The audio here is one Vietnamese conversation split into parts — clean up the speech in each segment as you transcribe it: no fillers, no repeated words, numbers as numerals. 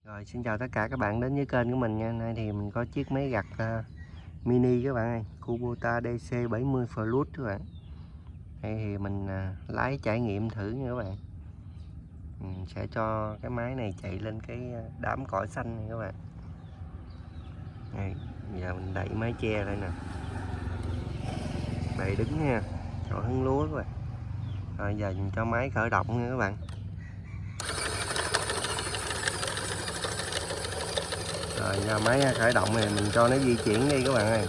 Rồi, xin chào tất cả các bạn đến với kênh của mình nha. Nay thì mình có chiếc máy gặt mini các bạn ơi, Kubota DC70 Plus các bạn. Đây thì mình lái trải nghiệm thử nha các bạn. Mình sẽ cho cái máy này chạy lên cái đám cỏ xanh này các bạn. Đây, giờ mình đẩy mái che lại nè. Bày đứng nha, chỗ hứng lúa các bạn. Rồi giờ mình cho máy khởi động nha các bạn. Rồi giờ máy khởi động này mình cho nó di chuyển đi các bạn ơi.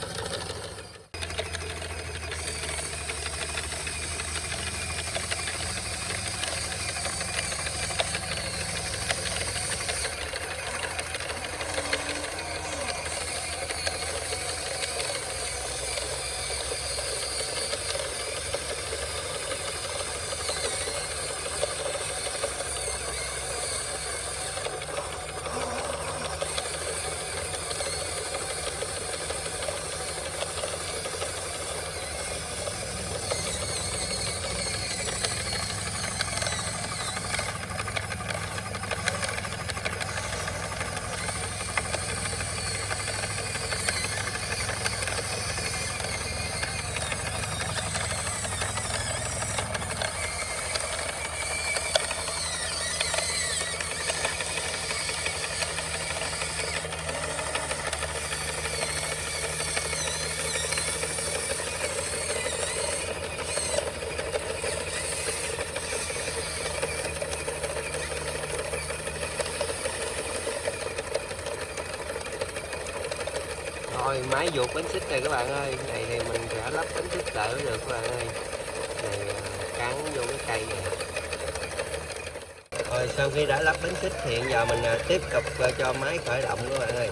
Rồi máy vuột bánh xích này các bạn ơi, này thì mình sẽ lắp bánh xích đỡ được các bạn ơi. Này cắn vô cái cây này. Rồi sau khi đã lắp bánh xích thì hiện giờ mình tiếp tục cho máy khởi động các bạn ơi.